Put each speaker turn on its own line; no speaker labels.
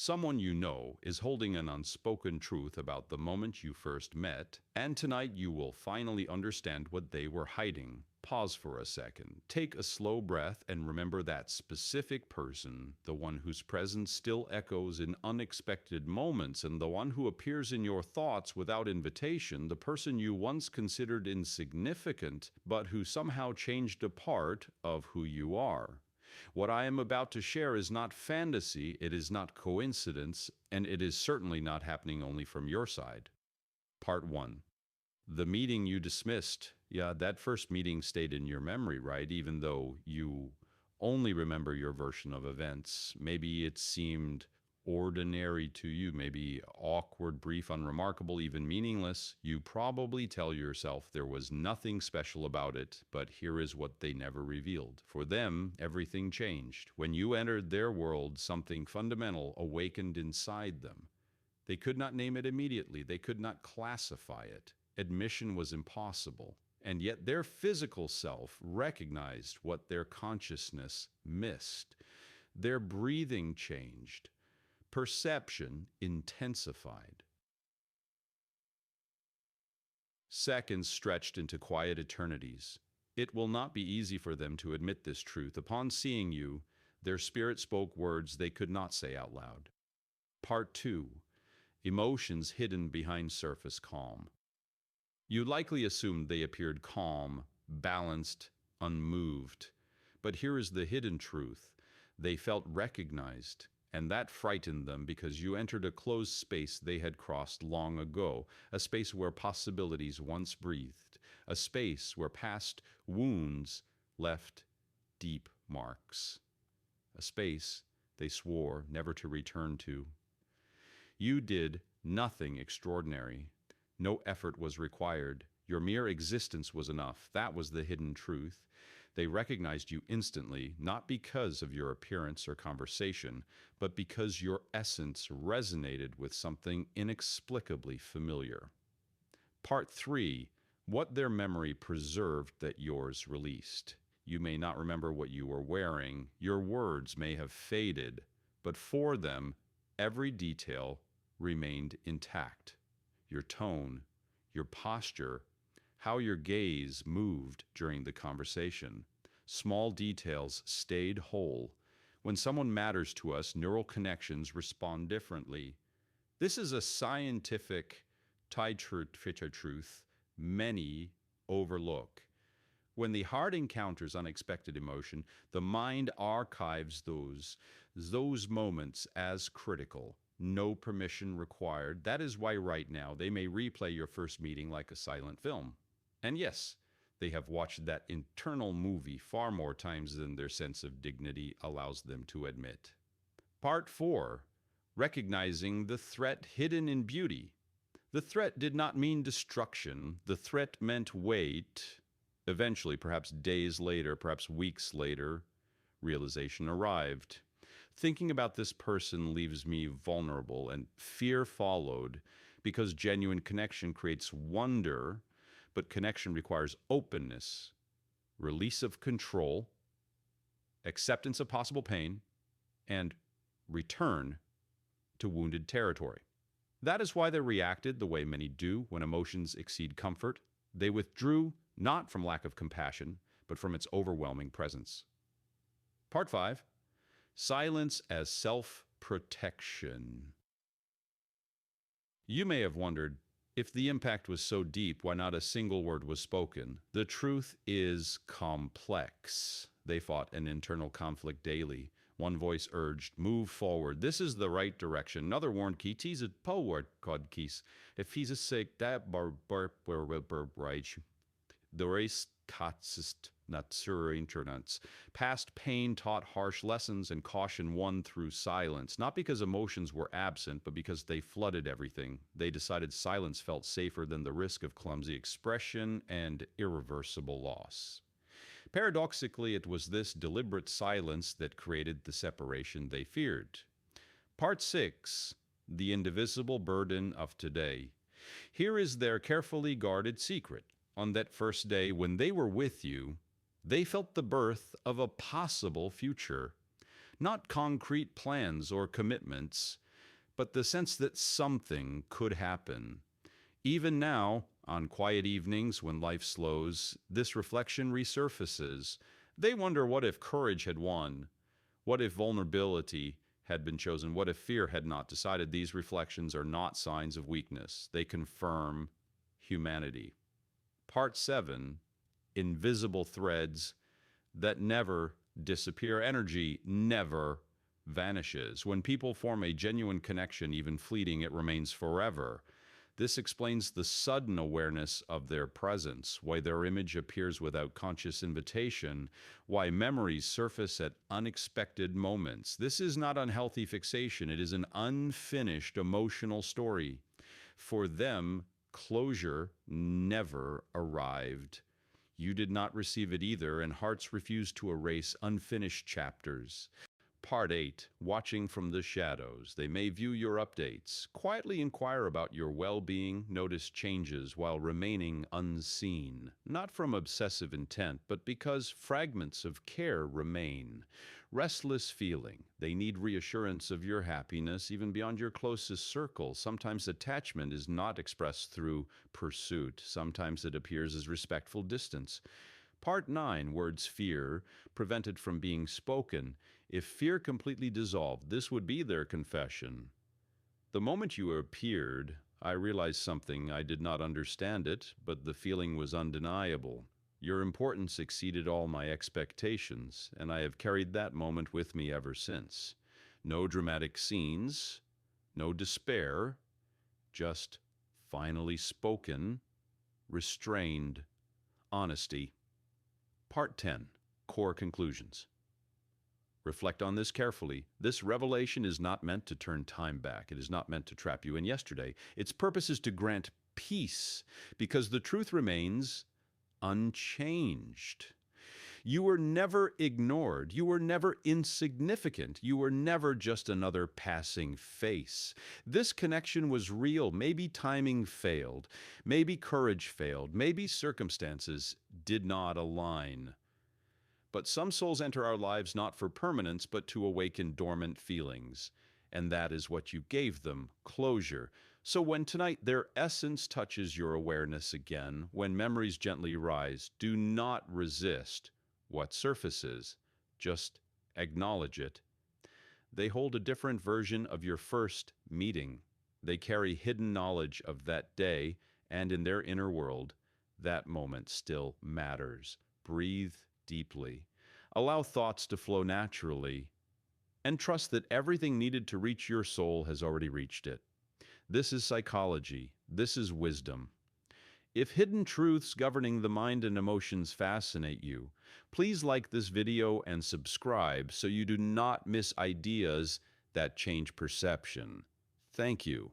Someone you know is holding an unspoken truth about the moment you first met, and tonight you will finally understand what they were hiding. Pause for a second, take a slow breath, and remember that specific person, the one whose presence still echoes in unexpected moments, and the one who appears in your thoughts without invitation, the person you once considered insignificant, but who somehow changed a part of who you are. What I am about to share is not fantasy, it is not coincidence, and it is certainly not happening only from your side. Part 1. The meeting you dismissed. Yeah, that first meeting stayed in your memory, right? Even though you only remember your version of events. Maybe it seemed ordinary to you, maybe awkward, brief, unremarkable, even meaningless. You probably tell yourself there was nothing special about it, but here is what they never revealed. For them, everything changed. When you entered their world, something fundamental awakened inside them. They could not name it immediately. They could not classify it. Admission was impossible. And yet their physical self recognized what their consciousness missed. Their breathing changed. Perception intensified. Seconds stretched into quiet eternities. It will not be easy for them to admit this truth. Upon seeing you, their spirit spoke words they could not say out loud. Part 2. Emotions hidden behind surface calm. You likely assumed they appeared calm, balanced, unmoved. But here is the hidden truth. They felt recognized, and that frightened them because you entered a closed space they had crossed long ago, a space where possibilities once breathed, a space where past wounds left deep marks, a space they swore never to return to. You did nothing extraordinary. No effort was required. Your mere existence was enough. That was the hidden truth. They recognized you instantly, not because of your appearance or conversation, but because your essence resonated with something inexplicably familiar. Part 3. What their memory preserved that yours released. You may not remember what you were wearing. Your words may have faded, but for them, every detail remained intact. Your tone, your posture, how your gaze moved during the conversation. Small details stayed whole. When someone matters to us, neural connections respond differently. This is a scientific truth many overlook. When the heart encounters unexpected emotion, the mind archives those moments as critical. No permission required. That is why right now they may replay your first meeting like a silent film. And yes, they have watched that internal movie far more times than their sense of dignity allows them to admit. Part 4. Recognizing the threat hidden in beauty. The threat did not mean destruction. The threat meant wait. Eventually, perhaps days later, perhaps weeks later, realization arrived. Thinking about this person leaves me vulnerable, and fear followed, because genuine connection creates wonder, but connection requires openness, release of control, acceptance of possible pain, and return to wounded territory. That is why they reacted the way many do when emotions exceed comfort. They withdrew not from lack of compassion, but from its overwhelming presence. Part 5. Silence as self-protection. You may have wondered, if the impact was so deep, why not a single word was spoken? The truth is complex. They fought an internal conflict daily. One voice urged, move forward. This is the right direction. Another warned, Keys at forward, cod keys. If he's a sick, that right. The race katzest naturinternance. Past pain taught harsh lessons, and caution won through silence. Not because emotions were absent, but because they flooded everything. They decided silence felt safer than the risk of clumsy expression and irreversible loss. Paradoxically, it was this deliberate silence that created the separation they feared. Part 6. The indivisible burden of today. Here is their carefully guarded secret. On that first day when they were with you, they felt the birth of a possible future. Not concrete plans or commitments, but the sense that something could happen. Even now, on quiet evenings when life slows, this reflection resurfaces. They wonder, what if courage had won? What if vulnerability had been chosen? What if fear had not decided? These reflections are not signs of weakness. They confirm humanity. Part 7, invisible threads that never disappear. Energy never vanishes. When people form a genuine connection, even fleeting, it remains forever. This explains the sudden awareness of their presence, why their image appears without conscious invitation, why memories surface at unexpected moments. This is not unhealthy fixation, it is an unfinished emotional story. For them, closure never arrived. You did not receive it either, and hearts refuse to erase unfinished chapters. Part 8, watching from the shadows. They may view your updates, quietly inquire about your well-being, notice changes while remaining unseen, not from obsessive intent, but because fragments of care remain. Restless feeling. They need reassurance of your happiness, even beyond your closest circle. Sometimes attachment is not expressed through pursuit. Sometimes it appears as respectful distance. Part 9, words fear, prevented from being spoken. If fear completely dissolved, this would be their confession. The moment you appeared, I realized something. I did not understand it, but the feeling was undeniable. Your importance exceeded all my expectations, and I have carried that moment with me ever since. No dramatic scenes, no despair, just finally spoken, restrained honesty. Part 10, core conclusions. Reflect on this carefully. This revelation is not meant to turn time back. It is not meant to trap you in yesterday. Its purpose is to grant peace, because the truth remains unchanged. You were never ignored. You were never insignificant. You were never just another passing face. This connection was real. Maybe timing failed. Maybe courage failed. Maybe circumstances did not align. But some souls enter our lives not for permanence, but to awaken dormant feelings. And that is what you gave them, closure. So when tonight their essence touches your awareness again, when memories gently rise, do not resist what surfaces. Just acknowledge it. They hold a different version of your first meeting. They carry hidden knowledge of that day, and in their inner world, that moment still matters. Breathe deeply. Allow thoughts to flow naturally, and trust that everything needed to reach your soul has already reached it. This is psychology. This is wisdom. If hidden truths governing the mind and emotions fascinate you, please like this video and subscribe so you do not miss ideas that change perception. Thank you.